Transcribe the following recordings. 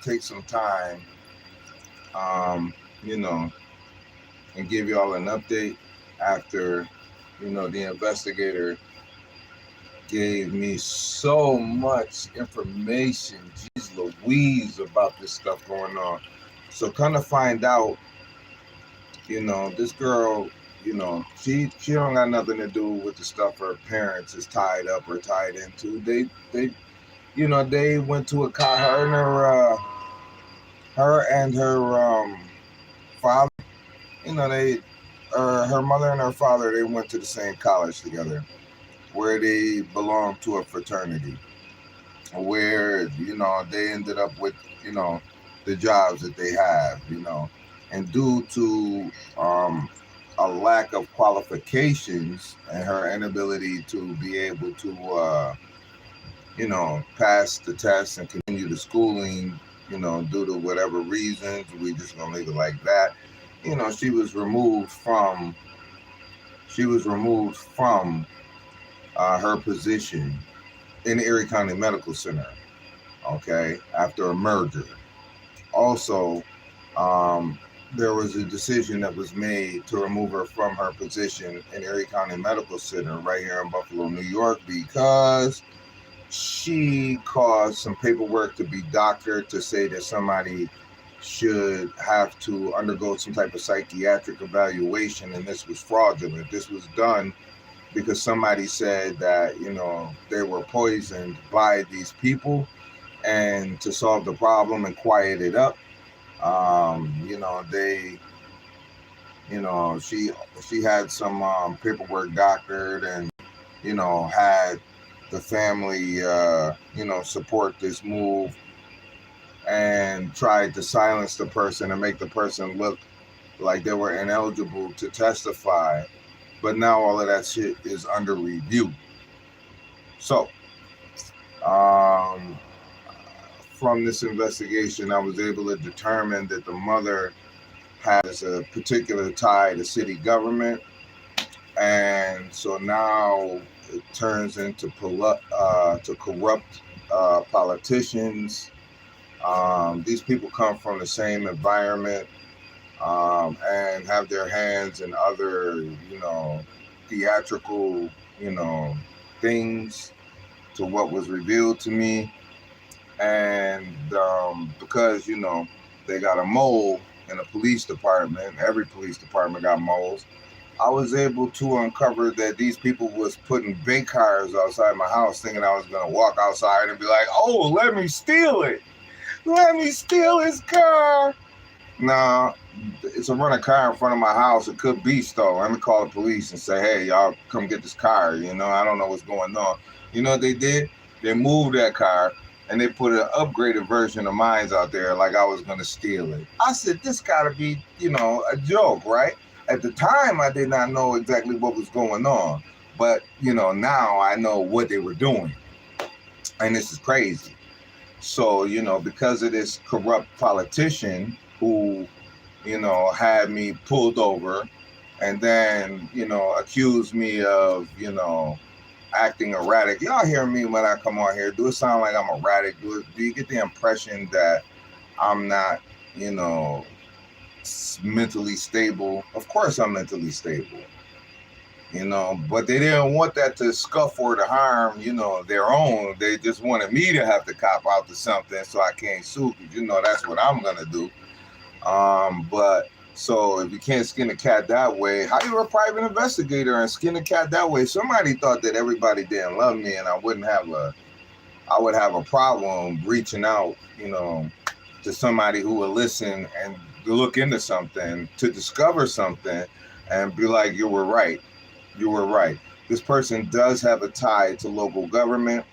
take some time, um, you know, and give y'all an update after, the investigator gave me so much information, geez Louise, about this stuff going on. So kind of find out, this girl, she don't got nothing to do with the stuff her parents is tied up or tied into. They went to a her and her father, they her mother and her father, they went to the same college together, where they belonged to a fraternity, where they ended up with the jobs that they have, and due to a lack of qualifications and her inability to be able to pass the test and continue the schooling, due to whatever reasons, we just gonna leave it like that. She was removed from her position in the Erie County Medical Center, okay, after a merger. Also, there was a decision that was made to remove her from her position in Erie County Medical Center right here in Buffalo, New York, because she caused some paperwork to be doctored to say that somebody should have to undergo some type of psychiatric evaluation, and this was fraudulent. This was done because somebody said that, they were poisoned by these people, and to solve the problem and quiet it up, she had some paperwork doctored, and, had the family, support this move, and tried to silence the person and make the person look like they were ineligible to testify. But now all of that shit is under review. So, from this investigation, I was able to determine that the mother has a particular tie to city government. And so now it turns into to corrupt politicians. These people come from the same environment, and have their hands in other, theatrical, things to what was revealed to me. And because, they got a mole in a police department, every police department got moles, I was able to uncover that these people was putting bait cars outside my house, thinking I was going to walk outside and be like, oh, let me steal it. Let me steal his car. Nah, it's a running car in front of my house. It could be stolen. Let me call the police and say, hey, y'all come get this car. I don't know what's going on. You know what they did? They moved that car, and they put an upgraded version of mine out there like I was going to steal it. I said, this got to be, a joke, right? At the time, I did not know exactly what was going on. But, now I know what they were doing. And this is crazy. So, because of this corrupt politician who, had me pulled over and then, accused me of, acting erratic. Y'all hear me when I come on here? Do it sound like I'm erratic? Do you get the impression that I'm not, mentally stable? Of course I'm mentally stable, but they didn't want that to scuff or to harm, their own. They just wanted me to have to cop out to something so I can't sue, because, that's what I'm going to do. But so if you can't skin a cat that way, how you a private investigator and skin a cat that way? Somebody thought that everybody didn't love me, and I would have a problem reaching out, to somebody who would listen and look into something, to discover something and be like, you were right. This person does have a tie to local government.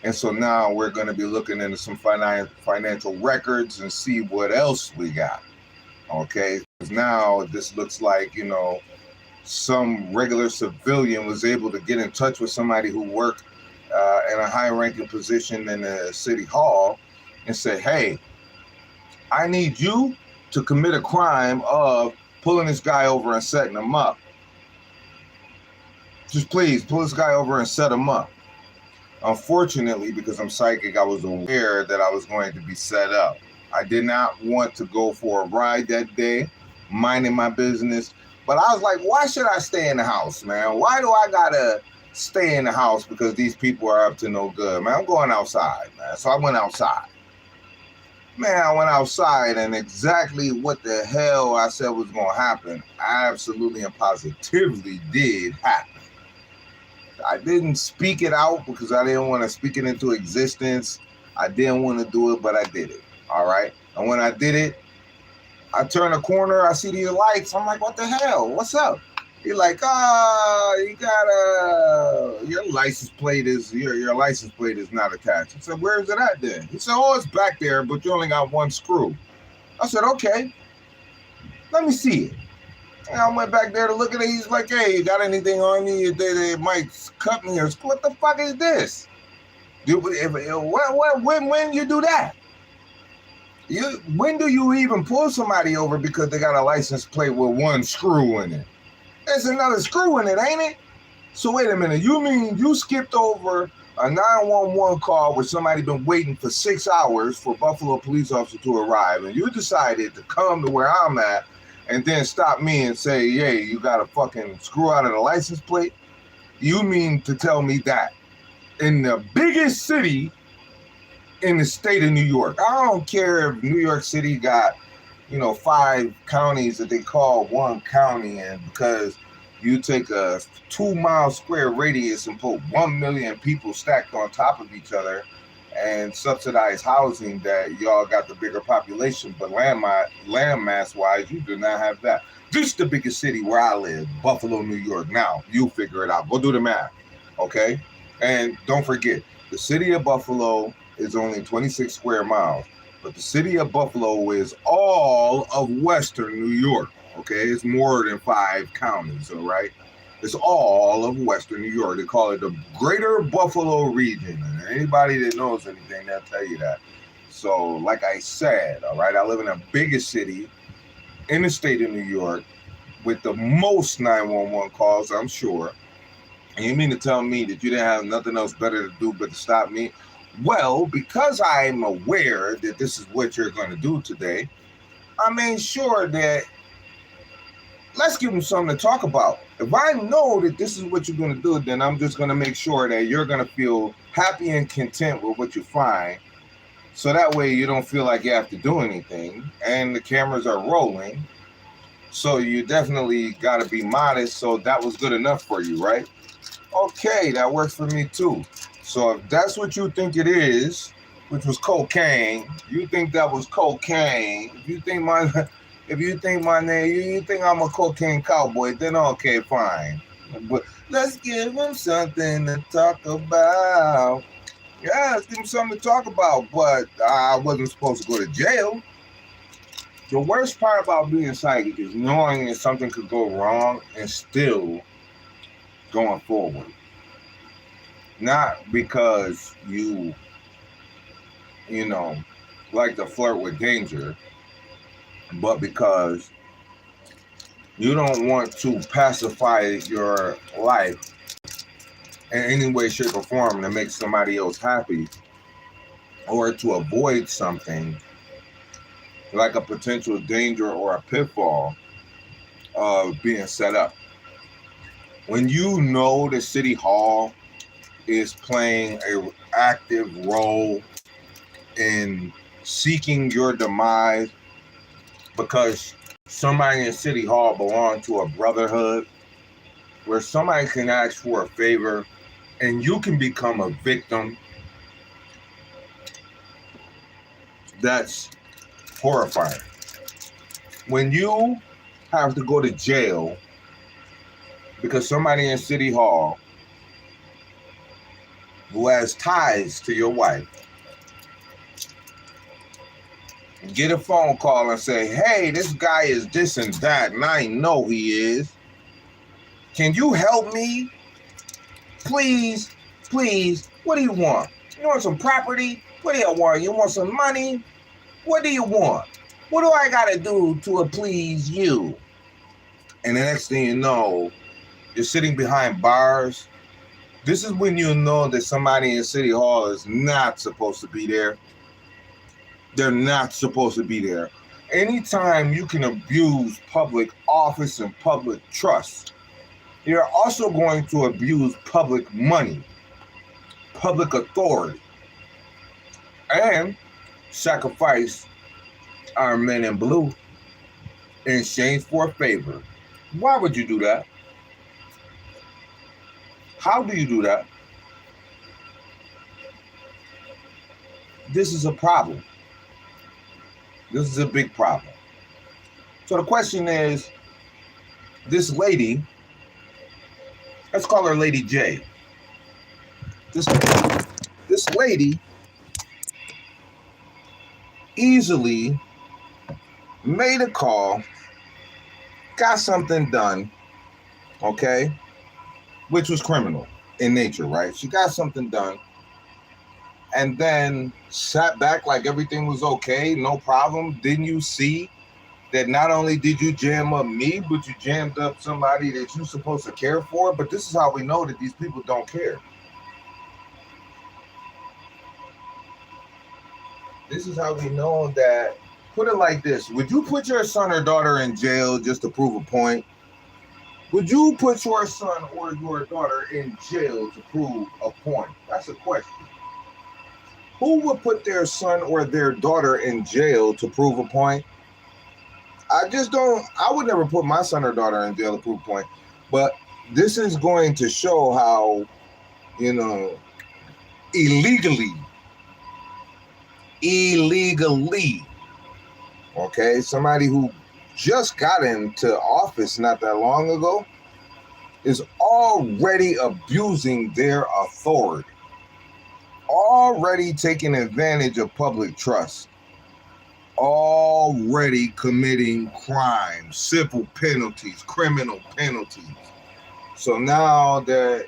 And so now we're going to be looking into some financial records and see what else we got. Okay, because now this looks like, some regular civilian was able to get in touch with somebody who worked in a high-ranking position in the city hall and say, hey, I need you to commit a crime of pulling this guy over and setting him up. Just please pull this guy over and set him up. Unfortunately, because I'm psychic, I was aware that I was going to be set up. I did not want to go for a ride that day, minding my business. But I was like, why should I stay in the house, man? Why do I gotta stay in the house because these people are up to no good, man? I'm going outside, man. So I went outside. Man, I went outside, and exactly what the hell I said was going to happen absolutely and positively did happen. I didn't speak it out because I didn't want to speak it into existence. I didn't want to do it, but I did it. All right. And when I did it, I turn a corner, I see these lights. I'm like, what the hell? What's up? He's like, you got your license plate is not attached. I said, where is it at then? He said, oh, it's back there, but you only got one screw. I said, okay, let me see it. And I went back there to look at it. He's like, hey, you got anything on you? They might cut me or what the fuck is this? When you do that? When do you even pull somebody over because they got a license plate with one screw in it? There's another screw in it, ain't it? So wait a minute. You mean you skipped over a 911 call where somebody been waiting for 6 hours for Buffalo police officer to arrive, and you decided to come to where I'm at and then stop me and say, hey, you got a fucking screw out of the license plate? You mean to tell me that in the biggest city in the state of New York, I don't care if New York City got 5 counties that they call one county, and because you take a 2-mile square radius and put 1 million people stacked on top of each other and subsidize housing, that y'all got the bigger population, but land mass wise, you do not have that. This is the biggest city where I live, Buffalo, New York. Now, you figure it out. Go do the math, okay? And don't forget, the city of Buffalo is only 26 square miles. But the city of Buffalo is all of Western New York, okay? It's more than 5 counties, all right? It's all of Western New York. They call it the Greater Buffalo region. And anybody that knows anything, they'll tell you that. So, like I said, all right, I live in the biggest city in the state of New York with the most 911 calls, I'm sure. And you mean to tell me that you didn't have nothing else better to do but to stop me? Well, because I'm aware that this is what you're going to do today, I made sure that let's give them something to talk about. If I know that this is what you're going to do, then I'm just going to make sure that you're going to feel happy and content with what you find. So that way you don't feel like you have to do anything. And the cameras are rolling. So you definitely got to be modest. So that was good enough for you, right? Okay, that works for me too. So if that's what you think it is, which was cocaine, you think that was cocaine. If you think my name, you think I'm a cocaine cowboy, then okay, fine. But let's give him something to talk about. Yeah, let's give him something to talk about. But I wasn't supposed to go to jail. The worst part about being psychic is knowing that something could go wrong and still going forward. Not because you like to flirt with danger, but because you don't want to pacify your life in any way, shape, or form to make somebody else happy, or to avoid something like a potential danger or a pitfall of being set up. When you know the City Hall is playing an active role in seeking your demise because somebody in City Hall belongs to a brotherhood where somebody can ask for a favor and you can become a victim, that's horrifying. When you have to go to jail because somebody in City Hall who has ties to your wife get a phone call and say, hey, this guy is this and that, and I know he is. Can you help me? Please, what do you want? You want some property? What do you want? You want some money? What do you want? What do I got to do to please you? And the next thing you know, you're sitting behind bars. This is when you know that somebody in City Hall is not supposed to be there. They're not supposed to be there. Anytime you can abuse public office and public trust, you're also going to abuse public money, public authority, and sacrifice our men in blue in exchange for a favor. Why would you do that? How do you do that? This is a problem. This is a big problem. So the question is, this lady, let's call her Lady J. This lady easily made a call, got something done, okay, which was criminal in nature, right? She got something done and then sat back like everything was okay, no problem. Didn't you see that not only did you jam up me, but you jammed up somebody that you're supposed to care for? But this is how we know that these people don't care. This is how we know that. Put it like this. Would you put your son or daughter in jail just to prove a point? Would you put your son or your daughter in jail to prove a point? That's a question. Who would put their son or their daughter in jail to prove a point? I would never put my son or daughter in jail to prove a point. But this is going to show how, illegally, okay, somebody who just got into office not that long ago is already abusing their authority, already taking advantage of public trust, already committing crimes, civil penalties, criminal penalties. So now that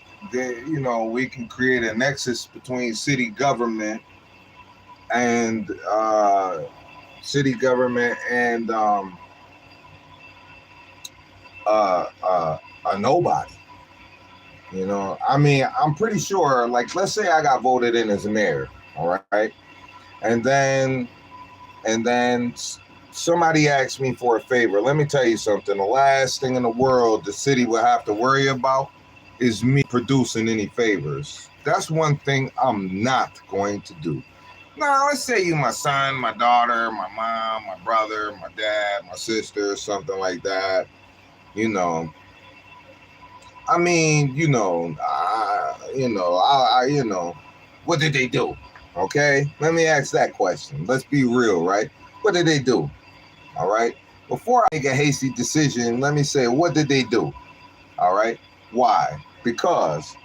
we can create a nexus between city government and a nobody. I'm pretty sure, like, let's say I got voted in as mayor, all right? And then somebody asked me for a favor. Let me tell you something. The last thing in the world the city will have to worry about is me producing any favors. That's one thing I'm not going to do. Now, let's say you my son, my daughter, my mom, my brother, my dad, my sister, something like that. What did they do? Okay, let me ask that question. Let's be real, right? What did they do? All right. Before I make a hasty decision, let me say, what did they do? All right. Why? Because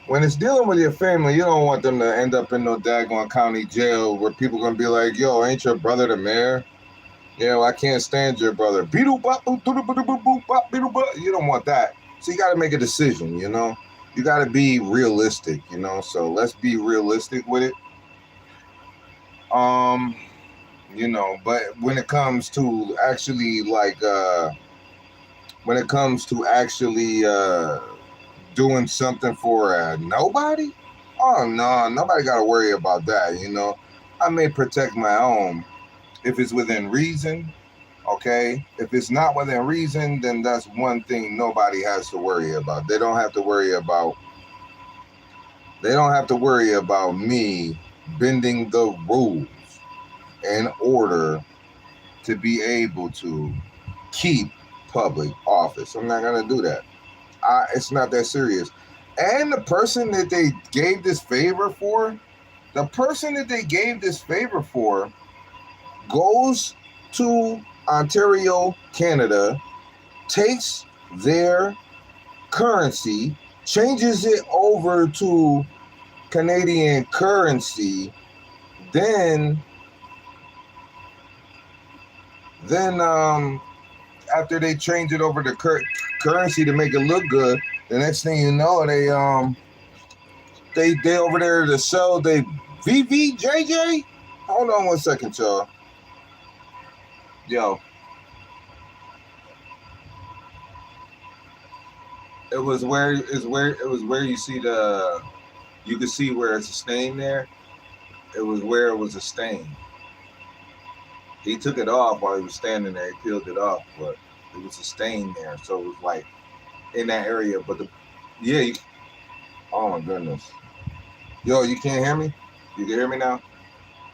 when it's dealing with your family, you don't want them to end up in no daggone county jail where people going to be like, yo, ain't your brother the mayor? Yeah, I can't stand your brother. You don't want that. So you got to make a decision, You got to be realistic, So let's be realistic with it. But when it comes to actually doing something for nobody, oh no, nobody got to worry about that. I may protect my own if it's within reason. Okay, if it's not within reason, then that's one thing nobody has to worry about. They don't have to worry about me bending the rules in order to be able to keep public office. I'm not going to do that. It's not that serious. And the person that they gave this favor for, goes to Ontario, Canada, takes their currency, changes it over to Canadian currency, then after they change it over to currency to make it look good, the next thing you know, they over there to sell they VVJJ. Hold on one second, y'all. Yo. It was where you see you could see where it's a stain there. It was where it was a stain. He took it off while he was standing there. He peeled it off, but it was a stain there. So it was like in that area. But oh my goodness. Yo, you can't hear me? You can hear me now?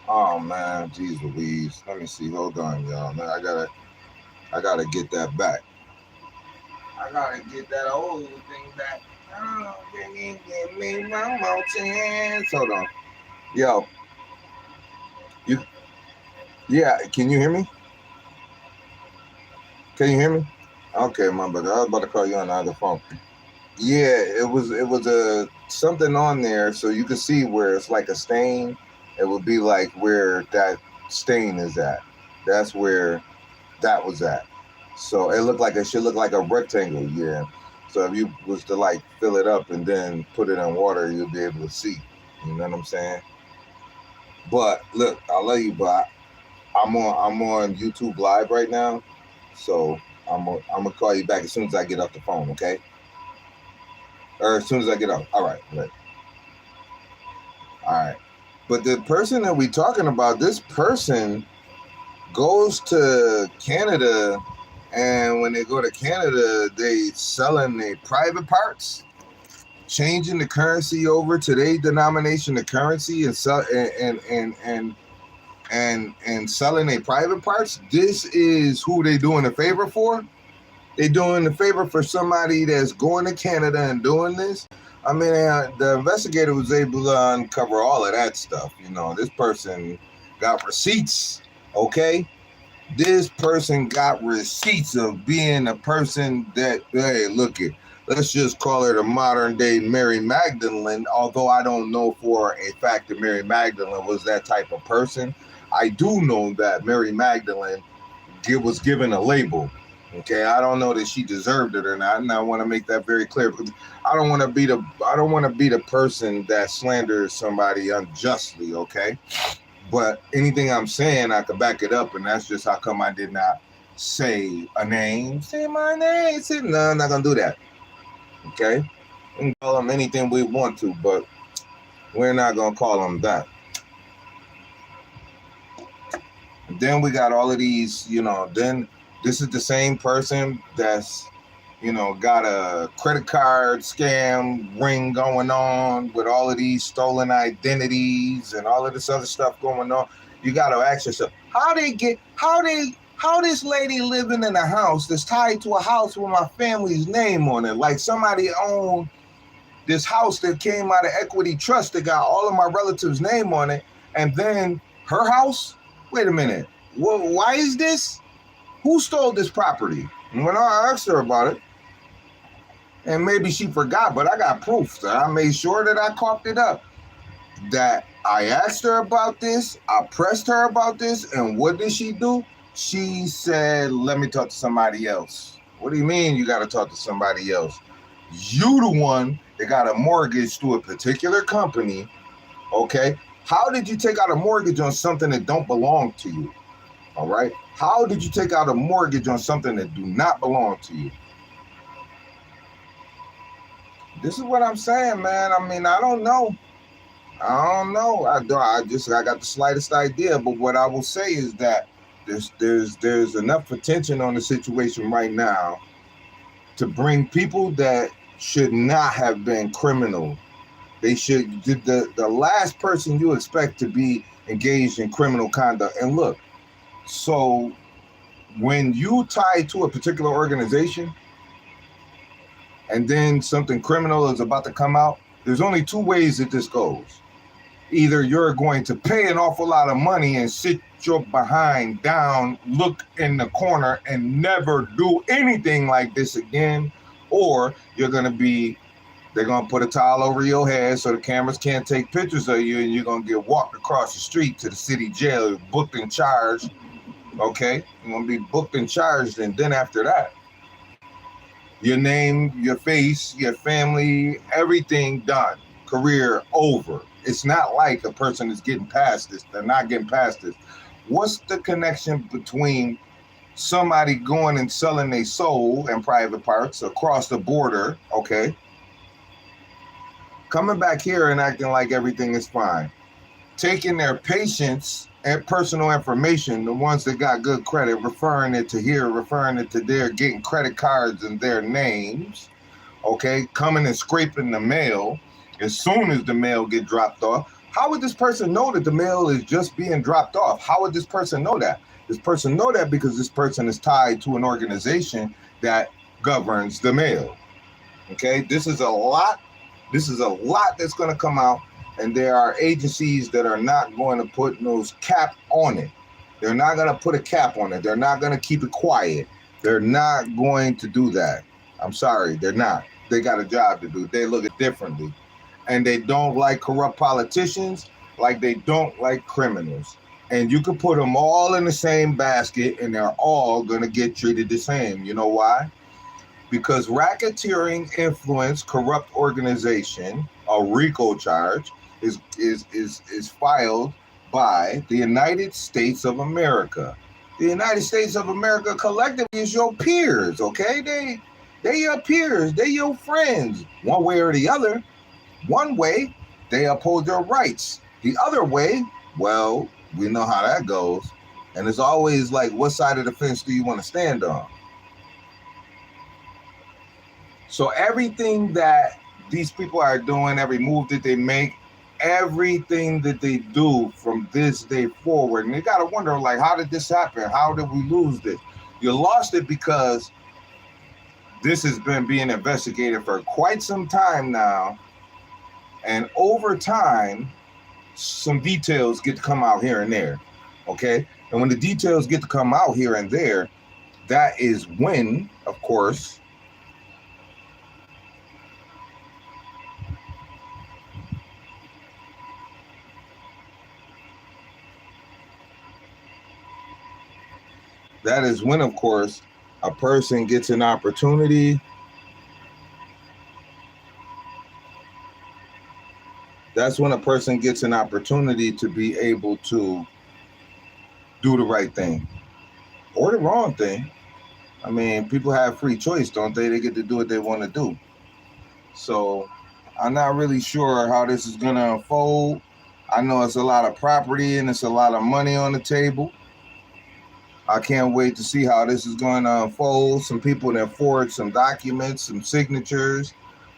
Oh man, jeez Louise. Let me see. Hold on, y'all. Man, I gotta get that back. I gotta get that old thing back. Oh, give me one more chance. Hold on. Yo. Yeah, can you hear me? Can you hear me? Okay, my brother. I was about to call you on the other phone. Yeah, it was a something on there so you could see where it's like a stain. It would be like where that stain is at. That's where that was at. So it should look like a rectangle, yeah. So if you was to like fill it up and then put it in water, you'll be able to see. You know what I'm saying? But look, I'll let you. But I'm on YouTube Live right now, so I'm gonna call you back as soon as I get off the phone, okay? Or as soon as I get off. All right. All right. But the person that we talking about, this person goes to Canada, and when they go to Canada, they selling their private parts, changing the currency over to their denomination of currency, and sell and selling their private parts. This is who they doing a favor for. They doing a favor for somebody that's going to Canada and doing this. I mean, the investigator was able to uncover all of that stuff. You know, this person got receipts, okay? This person got receipts of being a person that, hey, look it, let's just call her the modern day Mary Magdalene, although I don't know for a fact that Mary Magdalene was that type of person. I do know that Mary Magdalene was given a label. Okay, I don't know that she deserved it or not, and I want to make that very clear because I don't want to be the person that slanders somebody unjustly. Okay, but anything I'm saying, I can back it up, and that's just how come I did not say a name. Say my name. No, I'm not gonna do that. Okay, we can call them anything we want to, but we're not gonna call them that. And then we got all of these, then. This is the same person that's, got a credit card scam ring going on with all of these stolen identities and all of this other stuff going on. You got to ask yourself, how this lady living in a house that's tied to a house with my family's name on it? Like somebody owned this house that came out of Equity Trust that got all of my relatives' name on it. And then her house? Wait a minute. Well, why is this? Who stole this property? And when I asked her about it, and maybe she forgot, but I got proof. So I made sure that I coughed it up. That I asked her about this, I pressed her about this, and what did she do? She said, let me talk to somebody else. What do you mean you got to talk to somebody else? You the one that got a mortgage to a particular company, okay? How did you take out a mortgage on something that don't belong to you? All right. How did you take out a mortgage on something that do not belong to you? This is what I'm saying, man. I mean, I don't know. I got the slightest idea, but what I will say is that there's enough attention on the situation right now to bring people that should not have been criminal. They should the last person you expect to be engaged in criminal conduct. And look. So when you tie to a particular organization and then something criminal is about to come out, there's only two ways that this goes. Either you're going to pay an awful lot of money and sit your behind down, look in the corner and never do anything like this again, or they're going to put a towel over your head so the cameras can't take pictures of you and you're going to get walked across the street to the city jail, booked and charged. Okay, you're going to be booked and charged, and then after that, your name, your face, your family, everything done. Career over. It's not like a person is getting past this. They're not getting past this. What's the connection between somebody going and selling their soul and private parts across the border, okay, coming back here and acting like everything is fine, taking their patients and personal information, the ones that got good credit, referring it to here, referring it to there, getting credit cards in their names, okay, coming and scraping the mail as soon as the mail get dropped off. How would this person know that the mail is just being dropped off? How would this person know that? This person know that because this person is tied to an organization that governs the mail. Okay, this is a lot. This is a lot that's going to come out, and there are agencies that are not going to put those cap on it. They're not going to put a cap on it. They're not going to keep it quiet. They're not going to do that. I'm sorry, they're not. They got a job to do. They look at it differently. And they don't like corrupt politicians like they don't like criminals. And you could put them all in the same basket and they're all going to get treated the same. You know why? Because racketeering, influence, corrupt organization, a RICO charge, is filed by the United States of America. The United States of America collectively is your peers, okay? They your peers, they your friends, one way or the other. One way, they uphold your rights. The other way, well, we know how that goes. And it's always like, what side of the fence do you want to stand on? So everything that these people are doing, every move that they make, everything that they do from this day forward, and you got to wonder, like, how did this happen? How did we lose this? You lost it because this has been being investigated for quite some time now. And over time, some details get to come out here and there, okay? And when the details get to come out here and there, that is when, of course, a person gets an opportunity. That's when a person gets an opportunity to be able to do the right thing or the wrong thing. I mean, people have free choice, don't they? They get to do what they want to do. So I'm not really sure how this is going to unfold. I know it's a lot of property and it's a lot of money on the table. I can't wait to see how this is going to unfold. Some people that forged some documents, some signatures.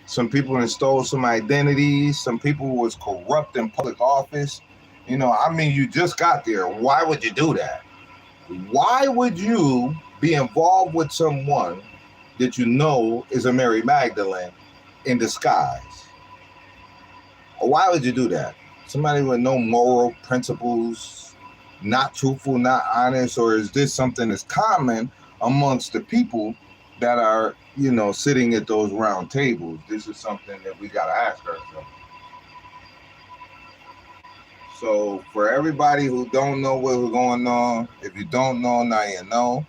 Some people that stole some identities. Some people was corrupt in public office. You know, I mean, you just got there. Why would you do that? Why would you be involved with someone that you know is a Mary Magdalene in disguise? Why would you do that? Somebody with no moral principles, not truthful, not honest, or is this something that's common amongst the people that are, you know, sitting at those round tables? This is something that we got to ask ourselves. So for everybody who don't know what's going on, if you don't know, now you know.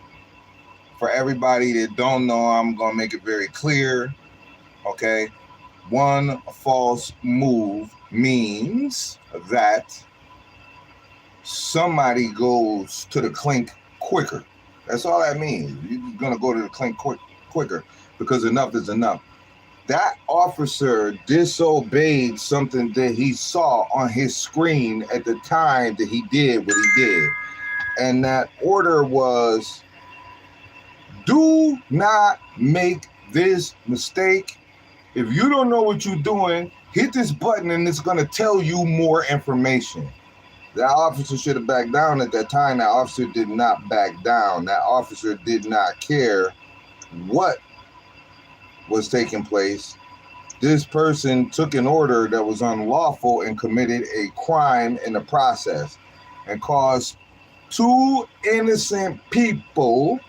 For everybody that don't know, I'm going to make it very clear, okay? One false move means that somebody goes to the clink quicker. That's all that means. You're going to go to the clink quicker because enough is enough. That officer disobeyed something that he saw on his screen at the time that he did what he did. And that order was, do not make this mistake. If you don't know what you're doing, hit this button and it's going to tell you more information. That officer should have backed down at that time. That officer did not back down. That officer did not care what was taking place. This person took an order that was unlawful and committed a crime in the process and caused two innocent people,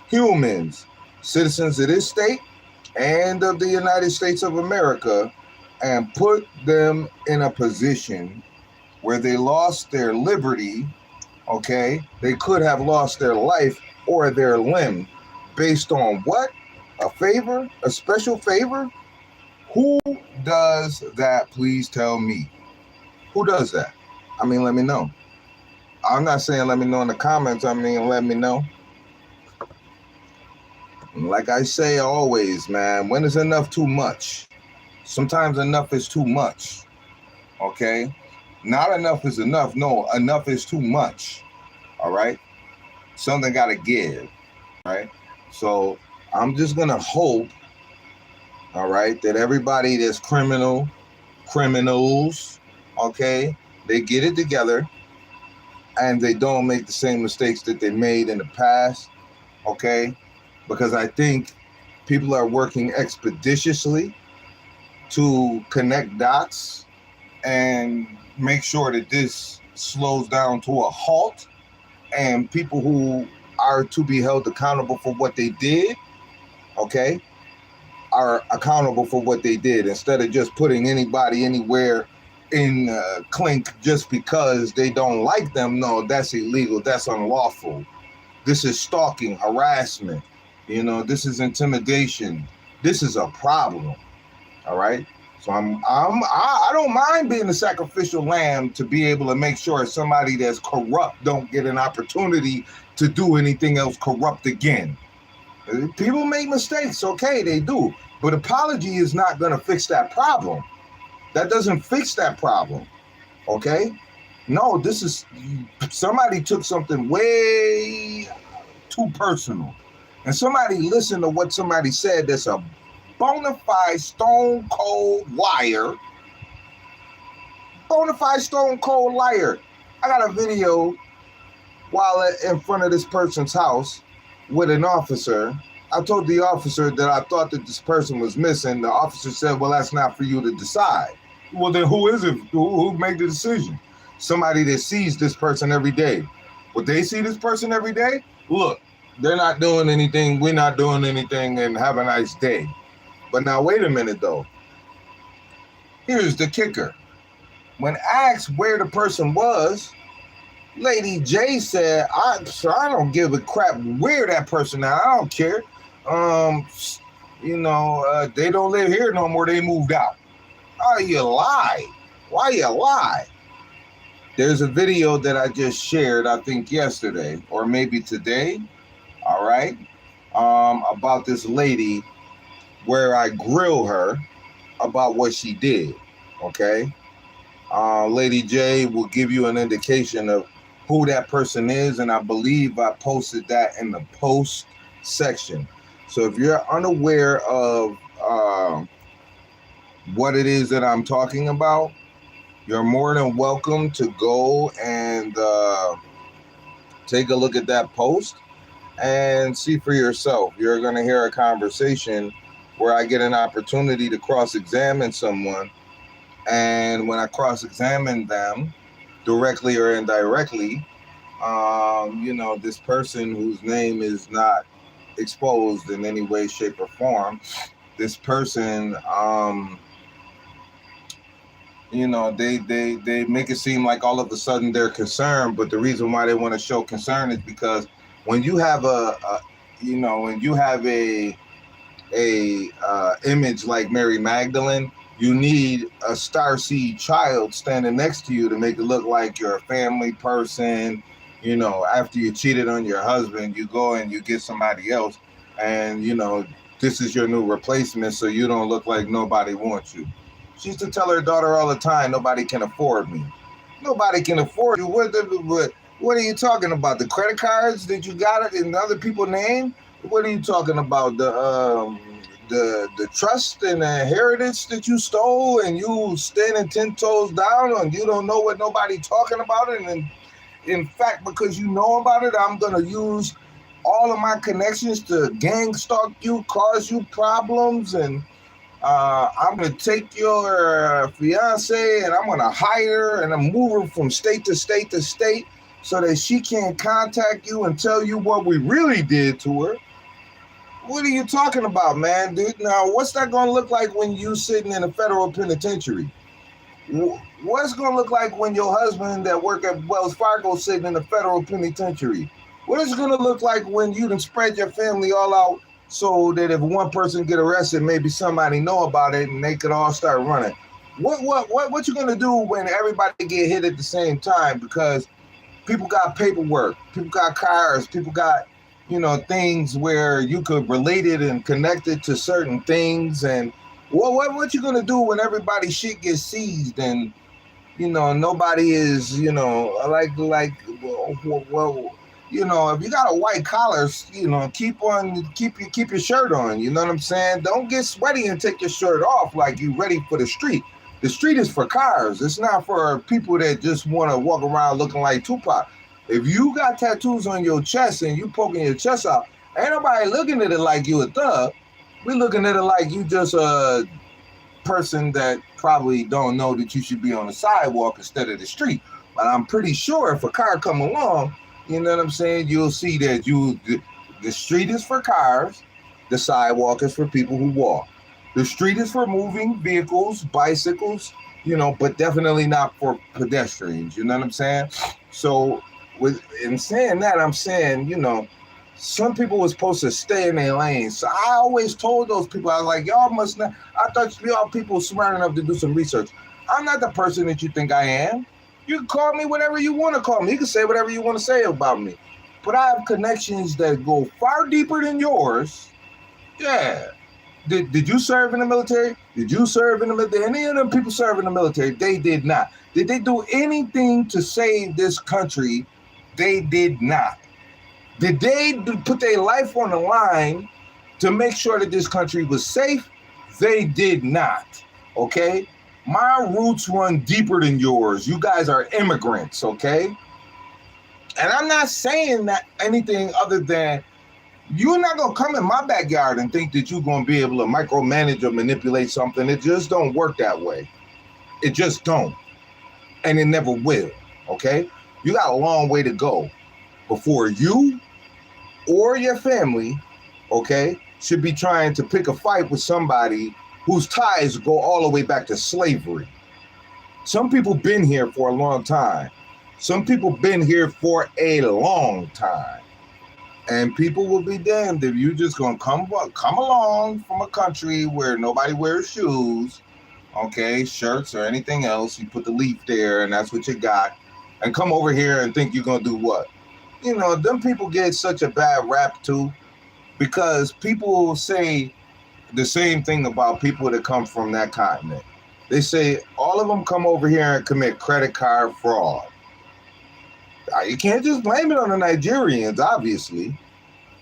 humans, citizens of this state and of the United States of America, and put them in a position where they lost their liberty, okay? They could have lost their life or their limb based on what? A favor? A special favor? Who does that? Please tell me. Who does that? I mean, let me know. I'm not saying let me know in the comments. I mean, let me know. Like I say always, man, when is enough too much? Sometimes enough is too much, okay? Not enough is enough. No, enough is too much. All right. Something got to give. Right. So I'm just going to hope, all right, that everybody that's criminals, okay, they get it together and they don't make the same mistakes that they made in the past, okay? Because I think people are working expeditiously to connect dots and make sure that this slows down to a halt, and people who are to be held accountable for what they did, okay, are accountable for what they did, instead of just putting anybody anywhere in clink just because they don't like them. No, that's illegal. That's unlawful. This is stalking, harassment. This is intimidation. This is a problem. All right. So I don't mind being the sacrificial lamb to be able to make sure somebody that's corrupt don't get an opportunity to do anything else corrupt again. People make mistakes, okay, they do. But apology is not going to fix that problem. That doesn't fix that problem, okay? No, somebody took something way too personal. And somebody listened to what somebody said that's a bona fide stone cold liar. Bona fide stone cold liar. I got a video while in front of this person's house with an officer. I told the officer that I thought that this person was missing. The officer said, well, that's not for you to decide. Well, then who is it? Who made the decision? Somebody that sees this person every day. Would they see this person every day? Look, they're not doing anything. We're not doing anything, and have a nice day. But now, wait a minute, though. Here's the kicker. When asked where the person was, Lady J said, I don't give a crap where that person is. I don't care. They don't live here no more. They moved out. Oh, you lie. Why you lie? There's a video that I just shared, I think yesterday or maybe today, all right, about this lady where I grill her about what she did, okay? Lady J will give you an indication of who that person is, and I believe I posted that in the post section. So if you're unaware of what it is that I'm talking about, you're more than welcome to go and take a look at that post and see for yourself. You're going to hear a conversation where I get an opportunity to cross-examine someone, and when I cross-examine them, directly or indirectly, this person whose name is not exposed in any way, shape, or form, this person, they make it seem like all of a sudden they're concerned, but the reason why they want to show concern is because when you have a image like Mary Magdalene, you need a starseed child standing next to you to make it look like you're a family person. After you cheated on your husband, you go and you get somebody else, and this is your new replacement, so you don't look like nobody wants you. She used to tell her daughter all the time, nobody can afford me. Nobody can afford you. What are you talking about? The credit cards that you got in other people's name? What are you talking about? The trust and the inheritance that you stole, and you standing 10 toes down, and you don't know what nobody talking about it. And in fact, because you know about it, I'm going to use all of my connections to gang stalk you, cause you problems, and I'm going to take your fiance and I'm going to hire her and I'm move her from state to state to state so that she can't contact you and tell you what we really did to her. What are you talking about, man, dude? Now, what's that going to look like when you sitting in a federal penitentiary? What's going to look like when your husband that work at Wells Fargo sitting in a federal penitentiary? What is it going to look like when you done spread your family all out so that if one person get arrested, maybe somebody know about it and they could all start running? What you going to do when everybody get hit at the same time? Because people got paperwork, people got cars, people got, things where you could relate it and connect it to certain things. And what you gonna do when everybody's shit gets seized and nobody is, like, well, if you got a white collar, keep your shirt on. You know what I'm saying? Don't get sweaty and take your shirt off like you ready for the street. The street is for cars. It's not for people that just want to walk around looking like Tupac. If you got tattoos on your chest and you poking your chest out, ain't nobody looking at it like you a thug. We looking at it like you just a person that probably don't know that you should be on the sidewalk instead of the street. But I'm pretty sure if a car come along, you know what I'm saying, you'll see that the street is for cars, the sidewalk is for people who walk. The street is for moving vehicles, bicycles, but definitely not for pedestrians. You know what I'm saying? So in saying that, I'm saying, some people were supposed to stay in their lane. So I always told those people, I was like, y'all must not, I thought y'all people smart enough to do some research. I'm not the person that you think I am. You can call me whatever you want to call me. You can say whatever you want to say about me. But I have connections that go far deeper than yours. Yeah. Did you serve in the military? Did you serve in the military? Any of them people serve in the military? They did not. Did they do anything to save this country? They did not. Did they put their life on the line to make sure that this country was safe? They did not, okay? My roots run deeper than yours. You guys are immigrants, okay? And I'm not saying that anything other than you're not going to come in my backyard and think that you're going to be able to micromanage or manipulate something. It just don't work that way. It just don't. And it never will, okay? You got a long way to go before you or your family, okay, should be trying to pick a fight with somebody whose ties go all the way back to slavery. Some people been here for a long time. Some people been here for a long time. And people will be damned if you just gonna come along from a country where nobody wears shoes, okay, shirts or anything else. You put the leaf there and that's what you got. And come over here and think you're gonna do what? Them people get such a bad rap too, because people say the same thing about people that come from that continent. They say all of them come over here and commit credit card fraud. You can't just blame it on the Nigerians, obviously.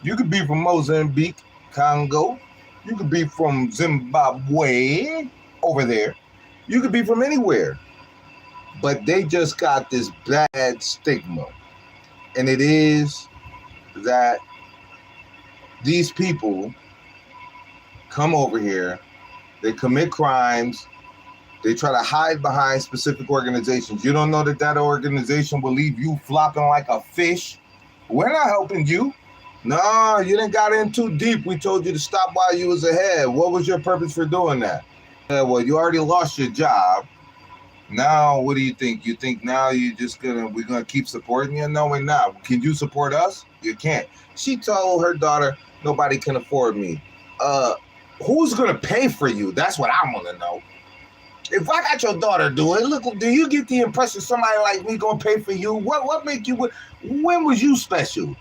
You could be from Mozambique, Congo. You could be from Zimbabwe, over there. You could be from anywhere. But they just got this bad stigma. And it is that these people come over here, they commit crimes, they try to hide behind specific organizations. You don't know that organization will leave you flopping like a fish. We're not helping you. No, you didn't got in too deep. We told you to stop while you was ahead. What was your purpose for doing that? Well, you already lost your job. Now, what do you think? You think now we're gonna keep supporting you? No, we're not. Can you support us? You can't. She told her daughter, nobody can afford me. Who's gonna pay for you? That's what I want to know. If I got your daughter doing it, look, do you get the impression somebody like me gonna pay for you? What make you? When was you special?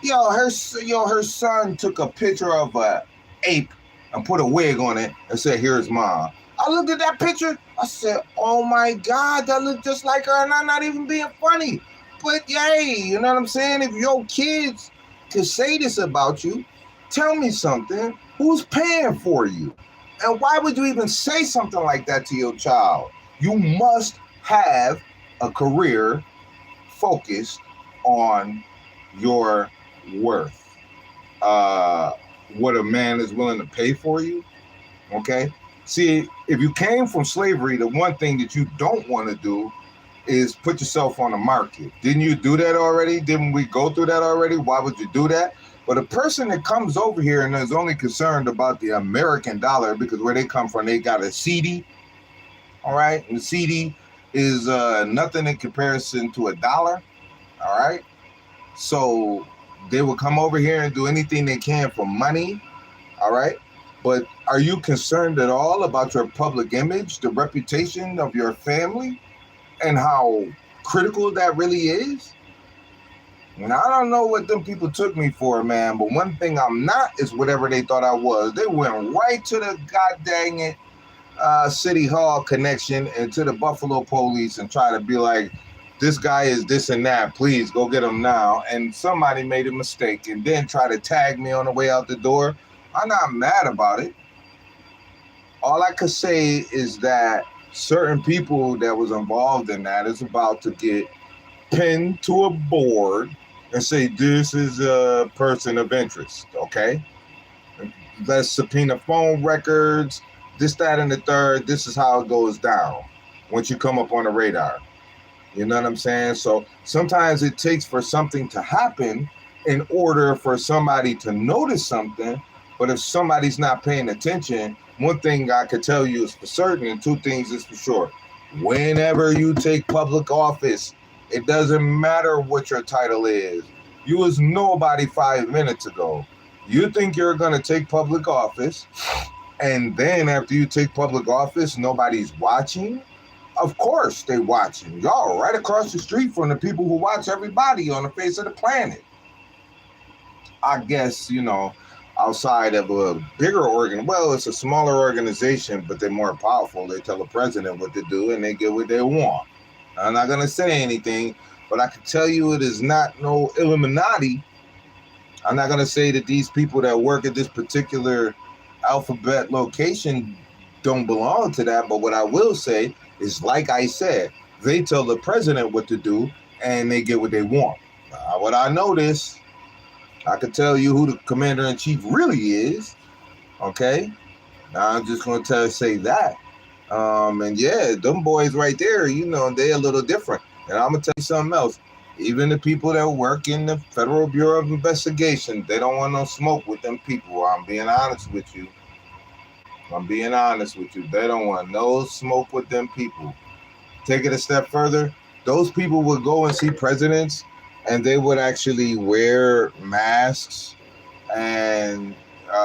Her son took a picture of a ape and put a wig on it and said, "Here's mom." I looked at that picture. I said, "Oh my God, that looked just like her," and I'm not even being funny. But yay, you know what I'm saying? If your kids can say this about you, tell me something. Who's paying for you? And why would you even say something like that to your child? You must have a career focused on your worth. What a man is willing to pay for you, okay? See, if you came from slavery, the one thing that you don't want to do is put yourself on the market. Didn't you do that already? Didn't we go through that already? Why would you do that? But a person that comes over here and is only concerned about the American dollar, because where they come from, they got a CD, all right? And the CD is nothing in comparison to a dollar, all right? So they will come over here and do anything they can for money, all right? But are you concerned at all about your public image, the reputation of your family, and how critical that really is? And I don't know what them people took me for, man, but one thing I'm not is whatever they thought I was. They went right to the god dang it City Hall connection into the Buffalo police and try to be like, this guy is this and that, please go get him now. And somebody made a mistake and then try to tag me on the way out the door. I'm not mad about it. All I could say is that certain people that was involved in that is about to get pinned to a board and say, this is a person of interest, okay? Let's subpoena phone records, this, that, and the third. This is how it goes down once you come up on the radar. You know what I'm saying? So sometimes it takes for something to happen in order for somebody to notice something. But if somebody's not paying attention, one thing I could tell you is for certain, and two things is for sure. Whenever you take public office, it doesn't matter what your title is. You was nobody 5 minutes ago. You think you're going to take public office, and then after you take public office, nobody's watching? Of course they watching. Y'all right across the street from the people who watch everybody on the face of the planet. I guess, outside of a bigger well, it's a smaller organization, but they're more powerful. They tell the president what to do and they get what they want. I'm not going to say anything, but I can tell you it is not no Illuminati. I'm not going to say that these people that work at this particular alphabet location don't belong to that, but what I will say is, like I said, they tell the president what to do and they get what they want. What I notice, I can tell you who the commander-in-chief really is, okay? Now I'm just going to say that. And yeah, them boys right there, they're a little different. And I'm going to tell you something else. Even the people that work in the Federal Bureau of Investigation, they don't want no smoke with them people. I'm being honest with you. They don't want no smoke with them people. Take it a step further. Those people would go and see presidents and they would actually wear masks and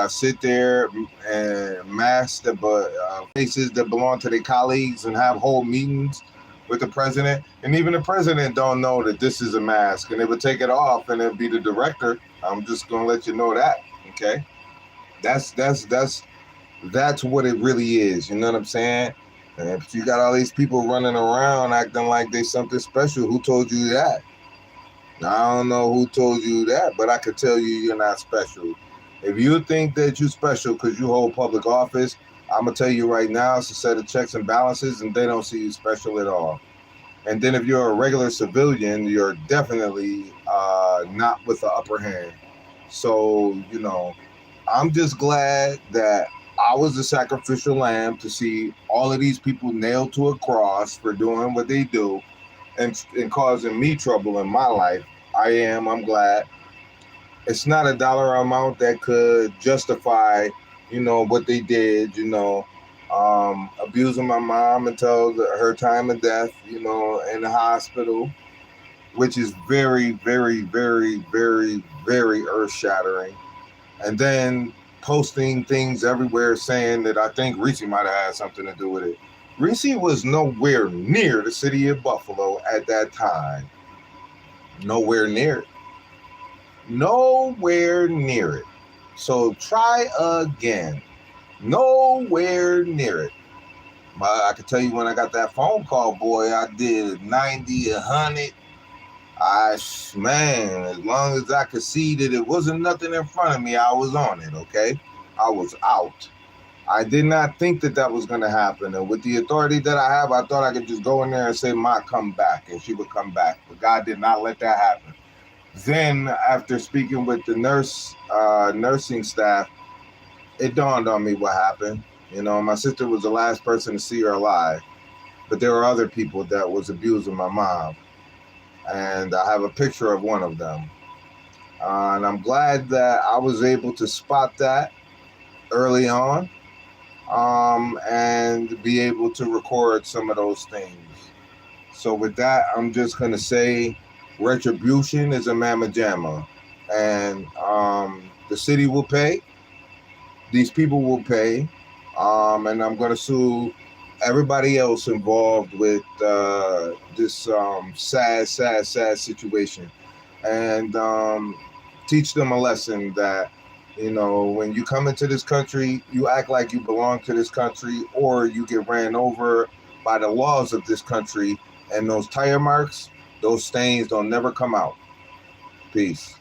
sit there and mask the faces that belong to their colleagues and have whole meetings with the president. And even the president don't know that this is a mask, and they would take it off and it'd be the director. I'm just going to let you know that, okay? That's what it really is. You know what I'm saying? And if you got all these people running around acting like they something special, who told you that? I don't know who told you that, but I could tell you you're not special. If you think that you're special because you hold public office, I'm going to tell you right now, it's a set of checks and balances, and they don't see you special at all. And then if you're a regular civilian, you're definitely not with the upper hand. So, I'm just glad that I was the sacrificial lamb to see all of these people nailed to a cross for doing what they do and causing me trouble in my life. I'm glad. It's not a dollar amount that could justify, what they did, abusing my mom until her time of death, in the hospital, which is very, very, very, very, very earth-shattering. And then posting things everywhere saying that I think Reese might have had something to do with it. Reese was nowhere near the city of Buffalo at that time. Nowhere near it. Nowhere near it. So try again. Nowhere near it. But I can tell you when I got that phone call, boy, I did 90, 100. Man, as long as I could see that it wasn't nothing in front of me, I was on it, okay? I was out. I did not think that was going to happen. And with the authority that I have, I thought I could just go in there and say, Ma, come back. And she would come back. But God did not let that happen. Then, after speaking with the nursing staff, it dawned on me what happened. My sister was the last person to see her alive. But there were other people that was abusing my mom. And I have a picture of one of them. And I'm glad that I was able to spot that early on. And be able to record some of those things. So with that, I'm just going to say retribution is a mamma jamma. And the city will pay. These people will pay. And I'm going to sue everybody else involved with this sad situation. And teach them a lesson that You know, when you come into this country, you act like you belong to this country, or you get ran over by the laws of this country, and those tire marks, those stains don't never come out. Peace.